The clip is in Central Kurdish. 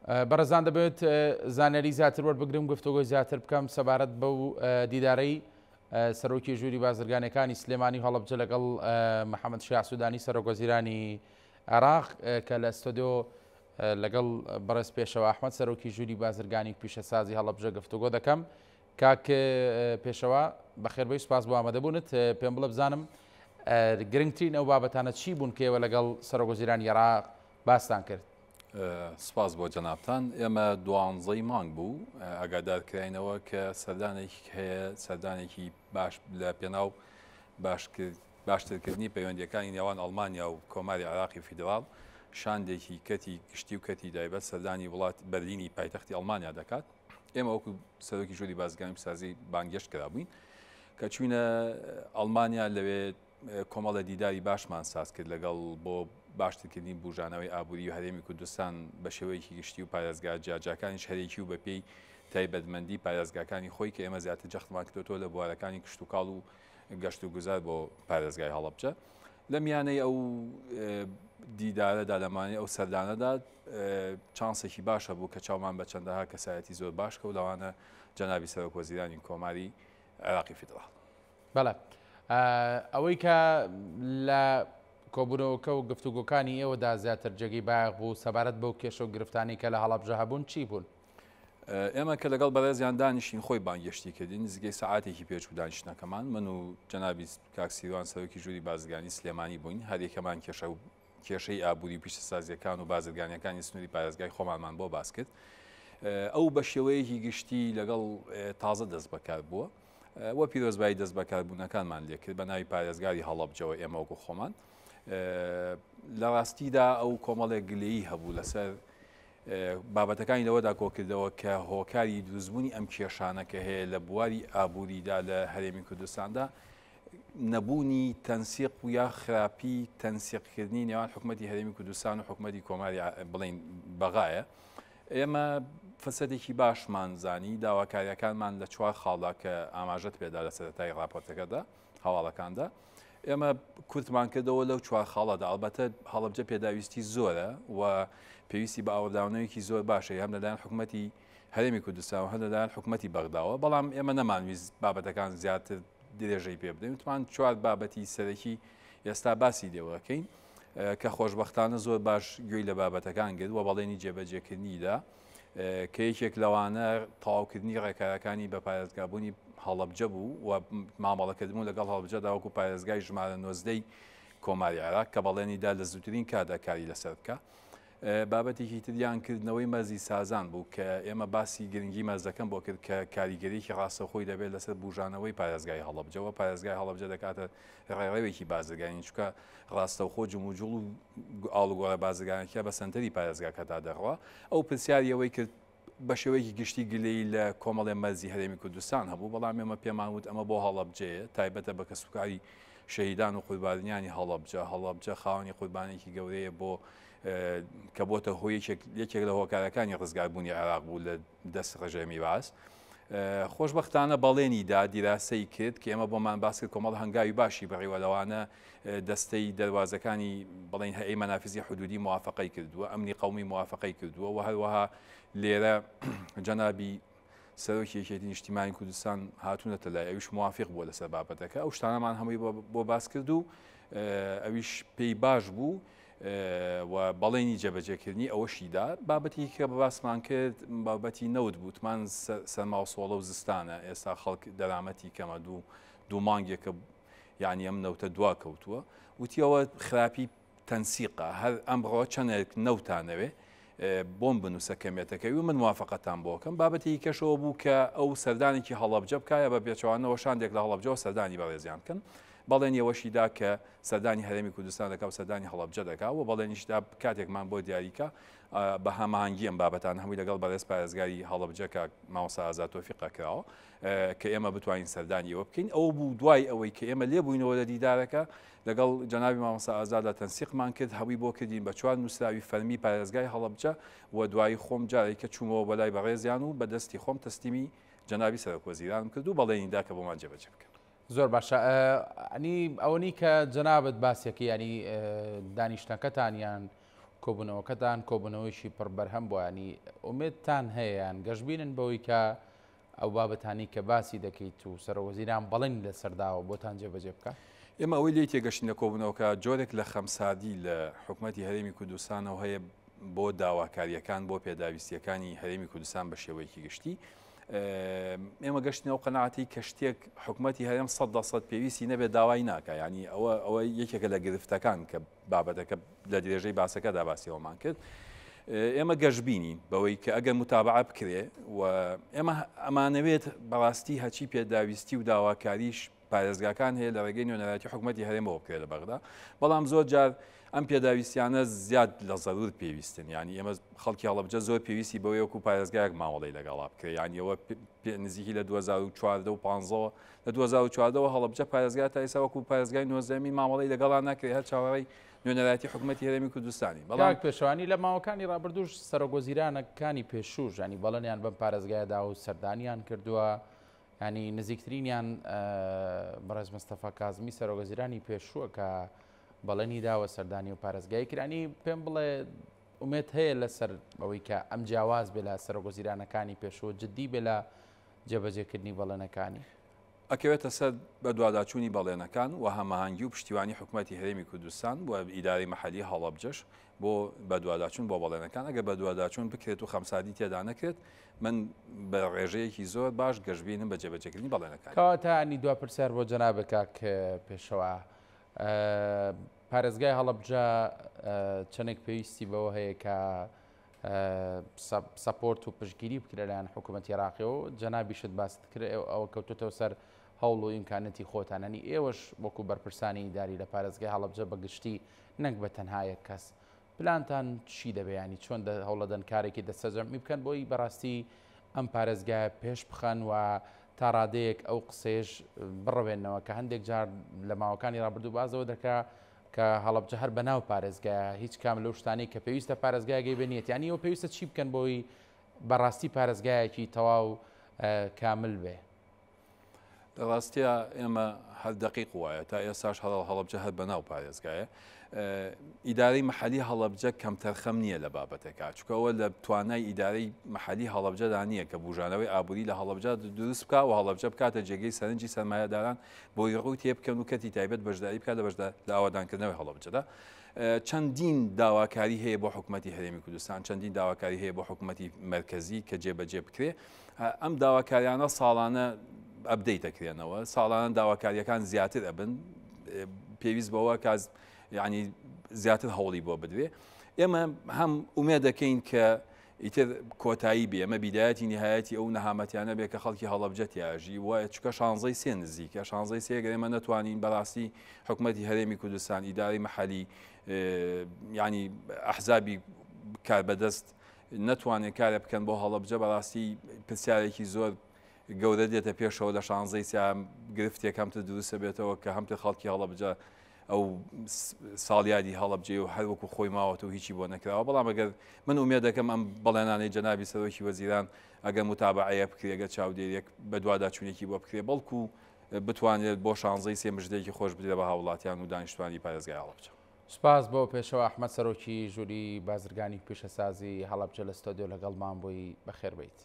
بەڕێزان دەبێت زانیاری زیاتر وەربگرم گفتوگۆی زیاتر بکەم سەبارەت بەو دیدارەی سەرۆکی ژووری بازرگانەکانی سلێمانی هەڵەبجە لەگەڵ محەممەد شیع سوودانی سەرۆکوەزیرانی عێراق کە لە ئەستۆدیۆ لەگەڵ بەڕێز پێشەوە ئەحمەد سەرۆکی ژووری بازرگانی پیشەسازی هەڵەبجە گفتوگۆ دەکەم. کاک پێشەوە بەخێربەی سوپاس بۆ ئامادەبوونت. پێم بڵێ بزانم گرنگترین ئەو بابەتانە چی بوون کە ئێوە لەگەڵ سەرۆکوەزیرانی عێراق باستان کرد؟ سپاس بۆ جەنابتان. ئێمە دوانزەی مانگ بوو ئاگادارکراینەوە کە سەردانێکی هەیە، سەردانێکی باش لە پێناو باشترکردنی پەیوەندیەکانی نێوان ئەڵمانیا و کۆماری عێراقی فیدراڵ شاندێکی کەتی گشتی و کەتی دایبەت سەردانی وڵات بەرلینی پایتەختی ئەڵمانیا دەکات. ئێمە وەکو سەرۆکی ژووری بازرگانی پیشەسازی بانگێشت کرابووین کە چوینە ئەڵمانیا لەوێ کۆمەڵە دیداری باشمان ساز کرد لەگەڵ بۆ باشترکردنی بژانەوەی ئابووری و هەرێمی کوردستان بە شێوەیەکی گشتی و پارێزگا جیاجاکانیش هەرێکی و بەپێی تایبەتمەندی پارێزگاکانی خۆی کە ئێمە زیاتر جەختمان کردوتەوە لە بوارەکانی کشت و کاڵ و گەشت و گوزار بۆ پارێزگای هەڵەبجە. لە میانەی ئەو دیدارەدا لەمانەی ئەو سەردانەدا چانسێکی باشە بوو کە چاومان بە چەندەها کەسایەتی زۆر باش کە و لەوانە جەنابی سەرۆکوەزیرانی کۆماری عێراقی فیدراڵ. بەڵێ ئەوەی کە لە کۆبوونەوەکە و گفتوگۆکانی ئێوەدا زیاتر جێگەی باغ بوو سەبارەت بەو کێشە و گرفتانی کە لە هەڵەبجە هەبوون چی بوون؟ ئێمە کە لەگەڵ بەڕێزیان دانیشتین خۆی بانگێشتی کردین نزیکەی سەعاتێکی پێچ و دانیشتنەکەمان من و جەنابی کاک سیروان سەرۆکی ژووری بازرگانی سلێمانی بووین. هەریەکەمان کێشەی ئابووری پیشەسازیەکان و بازرگانیەکانی سنووری پارێزگای خۆمانمان بۆ باس کرد. ئەو بە شێوەیەکی گشتی لەگەڵ تازە دەست بەکار بووە وە پیرۆزبایی دەست بەکاربوونەکانمان لێ کرد بە ناوی پارێزگاری هەڵەبجەوە ئێمە وەکو خۆمان. لە ڕاستیدا ئەو کۆمەڵێک گلەیی هەبوو لەسەر بابەتەکانی لەوەدا کۆکردەوە کە هۆکاری دروستبوونی ئەم کێشانە کە هەیە لە بواری ئابووریدا لە هەرێمی کوردستاندا نەبوونی تەنسیق و یا خراپی تەنسیقکردنی نێوان حکوومەتی هەرێمی کوردستان و حکوومەتی کۆماری بڵین بەغایە. ئێمە فەسەدێکی باشمان زانی داواکاریەکانمان لە چوار خاڵدا کە ئاماژەت پێدا لە سەرەتای ڕاپۆرتەکەدا هەواڵەکاندا ئێمە کورتمان کردەوە لەو چوار خاڵەدا. ئەڵبەتە هەڵەبجە پێداویستی زۆرە و پێویستی بە ئاورداونەوەیکی زۆر باشە هەم لەلایەن حکوومەتی هەرێمی کوردستان و هەم لەلایەن حکوومەتی بەغداوە. بەڵام ئێمە نەمانویست بابەتەکان زیاتر درێژەی پێ بدەین. وتمان چوار بابەتی سەرەکی ئێستا باسی دێوەکەین کە خۆشبەختانە زۆر باش گوێی لە بابەتەکان گرت و بەڵێنی جێبەجێکردنیدا کە یەکێک لەوانە تەواوکردنی ڕێکارەکانی بە پارێزگابوونی هەڵەبجە بوو و مامەڵەکردبوون لەگەڵ هەڵبجەدا وەکو پارێزگای ژمارە 19 کۆماری عێراق کە بەڵێنیدا لە زووترین کادا کاری لەسەر بکە. بابەتێکی تریان کردنەوەی مەرزی سازان بوو کە ئێمە باسی گرنگی مەرزەکەم بۆ کرد کە کاریگەریەکی ڕاستەخۆی دەبێت لەسەر بژانەوەی پارێزگای هەڵەبجەوە. پارێزگای هەڵەبجە دەکاتە ڕێڕەوێکی بازرگانی چونکە ڕاستەوخۆ جموجوڵ و ئاڵوگۆڕە بازرگانێکە بە سنتەری پارێزگاکەدا دەڕوا. ئەو پرسیاریەوەی کرد بە شێوەیەکی گشتی گلەی لە کۆمەڵێ مەرزی هەرێمی کوردستان هەبوو. بەڵام ئێمە پێمان وت ئەمە بۆ هەڵەبجەیە تایبەتە بە کەسوکاری شەهیدان و قوربانیانی هەڵەبجە خاوەنی قوربانێکی گەورەیە بۆ کە بۆتە هۆی یەکێک لە هۆکارەکانی ڕزگاربوونی عێراق بوو لە دەست ڕێژەمی باس. خۆشبەختانە بەڵێنیدا دیراسەی کرد کە ئێمە بۆمان باس کرد کۆمەڵ هەنگاوی باشی بڕیوەلەوانە دەستەی دەواازەکانی بڵین هەیە مەنافزی حدودی موافقەی کردووە ئەمنی قەومی موافقەی کردووە و هەروەها لێرە جەنابی سەرۆکی یەکێتی نیشتیمانی کوردستان هاتوونەتە لای ئەویش موافق بووە لەسەر بابەتەکە. ئەو شتانەمان هەمووی بۆ باس کرد و ئەویش پێی باش بوو و بەڵێنی جێبەجێکردنی ئەوەشیدا. بابەتی کە بە باسمان کرد بابەتی نەوت بووتمان سەرماوسۆڵە و زستانە. ئێستا خەڵک دەرامەتی کەمە دوو مانگێکە یعنی ئەم نەوتە دوا کەوتووە وتیەوە خراپی تەنسیقە هەر ئەمڕۆ چەندێک نەوتانەوێ بۆم بنووسە کەمێتەکەوی و من موافقەتان بۆکەم. بابەتی کەشەوە بوو کە ئەو سەردانێکی هەڵەبجە بکایە بە پێچوانەوە شاندێک لە هەڵەبجەوە سەردانی بەڕێزیان بکەن. بەڵێنیەوەشیدا کە سەردانی هەرێمی کوردستان دەکا و سەردانی هەڵەبجە دەکا و بەڵێنیشدا کاتێکمان بۆ دیاریکە بە هەماهەنگی ئەم بابەتان هەمووی لەگەڵ بەڕێز پارێزگاری هەڵەبجە کە مامۆستا ئازاد تۆفیقا کراوە کە ئێمە بتوانین سەردانیەوە بکەین. ئەو بوو دوای ئەوەی کە ئێمە لێبووینەوە لە دیدارەکە لەگەڵ جەنابی مامۆستا ئازاد لە تەنسیقمان کرد هەوی بۆ کردین بە چوار نووسراوی فەرمی پارێزگای هەڵەبجە و دوایی خۆم جارێککە چوومەوە بەلای بەڕێزیان و بەدەستی خۆم تەسلیمی جەنابی سەرۆکوەزیرانم کرد و بەڵێنیدا کە بۆمان جێبەجێ بکەن. زۆر باشە. ئەنی ئەوەنی کە جەنابەت باسێکی ینی دانیشتەکەتانیان کۆبوونەوەکەتان کۆبوونەوەیشی پڕ بەرهەم بۆ ینی ئومێدتان هەیەیان گەشتبینن بەوەی کە ئەو بابەتانی کە باسی دەکەیت و سەرۆکوەزیران بەڵێن لە سەرداوە بۆتان جێبەجێ بکە؟ ئێمە ئەوەی لێ تێگەشتینە کۆبوونەوەکە جۆرێک لە خەمسادی لە حکوومەتتی هەرێمی کوردستانەوە هەیە بۆ داواکاریەکان بۆ پێداویستیەکانی هەرێمی کوردستان بە شێوەیەکی گشتی. ئێمە گەشتنەوە قەناعەتی کە شتێک حکوومەتتی هەرێم 100% پێویستی نەبێت داوای ناکە، ینی ئەوە یەکێکە لە گرفتەکان کە بابەتەکە لە درێژەی باسەکەدا باسیەوەمان کرد. ئێمە گەشتبینی بەوەی کە ئەگەر متابعە بکرێ و ئێمە ئەمانەوێت بەڕاستی هەچی پێداویستی و داواکاریش پارێزگاکان هەیە لە ڕێگەی نوێنەرەتی حکوومەتتی هەرێمەوە بکرێت لە بەغدا، بەڵام زۆر جار ئەم پێداویستیانە زیاد لە زەرور پێویستن، ینی ئێمە خەڵکی هەڵەبجە زۆر پێویستی بەوەی وەکو پارێزگایەک ماوەڵی لەگەڵا بکرێت، ینی ئەوە نزیکی لە 2014 و 15 لە 2014ەوە هەڵەبجە پارێزگای تا ئێستا وەکو پارێزگای نۆزەمی ماوەڵی لەگەڵا ناکرێت هەر چاوەڕێی نوێنەراتی حکوومەتتی هەرێمی کوردستانی. بەڵام پێشوانی لە ماوەکانی ڕابردوش سەرۆکوەزیرانەکانی پێشوو ینی بەڵێنیان بەم پارێزگایەدا و سەردانیان کردووە، ینی نزیکترینیان بەڕێز مستەفا کازمی سەرۆکوەزیرانی پێشووە کە بەڵێنی داوە سەردانی و پارێزگای کرانی پێم بڵێ ئومێد هەیە لەسەر ئەوەی کە ئەم جیاواز بێ لە سەرۆکوەزیرانەکانی پێشوو جددی بێ لە جێبەجێکردنی بەڵێنەکانی. ئەکەوێتە سەر بە دوواداچوونی بەڵێنەکان و هەماهەنگی و پشتیوانی حکوومەتتی هەرێمی کوردستان بۆ ئیداری مەحەلی هەڵەبجەش بۆ بە دوواداچوون بۆ بەڵێنەکان ئەگە بە دوواداچوون بکرێت و خەمسادی تێدا نەکرێت من بە ڕێژەیەکی زۆر باش گەشتبینم بە جێبەجێکردنی بەڵێنەکان. کەواتانی دوا پرسیار بۆ جەنابە کاک پێشەوە پارێزگای هەڵەبجە چەندێک پێویستی بەوە هەیە کە سەپۆرت و پشتگیری بکرێت لەلایەن حکوومەتتی عێراقیەوە جەنابیشت باست کرد ئەوە کەوتوتەوە سەر هەوڵ و ئیمکانەتی خۆتانەنی ئێوەش وەکو بەرپرسانی داری لە پارێزگای هەڵەبجە بەگشتی نەک بە تەنها یەک کەس پلانتان چی دەبێ ینی چۆن هەوڵەدەن کارێکی دەستەجەمی بکەن بۆی بەڕاستی ئەم پارێزگای پێش بخەن و تا ڕادەیەک ئەو قسەیەش بڕەوێنەوە کە هەندێک جار لە ماوەکانی ڕابردوو بازەوە دەکا کە هەڵەبجە هەر بەناو پارێزگایە هیچ کام لەو شتانی کە پێویستە پارێزگایەکەی بێنێت ینی ئەو پێویستە چی بکەن بۆی بەڕاستی پارێزگایەکی تەواو کامل بێ؟ لە ڕاستیە ئێمە هەر دقیق وایە تا ئێستاش هەڵەبجە هەر بەناو پارێزگایە. ئیدارەی مەحەلی هەڵەبجە کەم تەرخەم نییە لە بابەتەکە، چونکەوە لە توانای ئیدارەی مەحەلی هەڵەبجەدا نییە کە بوژانەوەی ئابووری لە هەڵەبجە دروست بکە و هەڵەبجە بکاتە جێگەی سەرنجی سەرمایەداران بۆی ڕووی تێ بکەن و کەتی تایبەت بەشداری بکات لە ئاوادانکردنەوەی هەڵەبجەدا. چەندین داواکاری هەیە بۆ حکوومەتتی هەرێمی کوردستان، چەندین داواکاری هەیە بۆ حکوومەتتی مەرکەزی کە جێبەجێ بکرێ. ئەم داواکاریانە ساڵانە ئەبدەیت دەکرێنەوە، ساڵانە داواکاریەکان زیاتر ئەبن پێویست بەوە کاز ینی زیاتر هەوڵی بۆ بدوێ. ئێمە هەم ئومێد دەکەین کە ئیتر کۆتایی بێ، ئەمە بیدایەتی نهایەتی ئەو نەهامەتیانە بێ کە خەڵکی هەڵەبجە تیاژی وایە چکە 16 نزیکە 16 ئێمە نەتوانین بەڕاستی حکوومەتتی هەرێمی کوردستان ئیداری مەحەلی ینی ئەحزابی کاربەدەست نەتوانێت کارە بکەن بۆ هەڵەبجە بەڕاستی پرسیارێکی زۆر گەورە دێتە پێشەوە لە 16 سیام گرفتێک هەمتە دروستە بێتەوە کە هەمتە خەڵکی هەڵەبجە ئەو ساڵیادی هەڵەبجێ و هەروەکو خۆی ماوەتە و هیچی بۆ نەکراوە. بەڵام ئەگەر من ئومێد دەکەم ئەم بەڵێنانەی جەنابی سەرۆکی وەزیران ئەگەر متابعەیە بکرێگە چاودێریەک بە دوواداچوونێکی بۆ بکرێ بەڵکو بتوانێت بۆ 16 سێ مژدەیەکی خۆش بدرێت بە هاوڵاتیان و دانیشتوانی پارێزگای هەڵەبجە. سپاس بۆ پێشەوە ئەحمەد سەرۆکی ژووری بازرگانی پیشەسازی هەڵەبجە لە ستۆدیۆ لەگەڵمان بووی بەخێر بیت.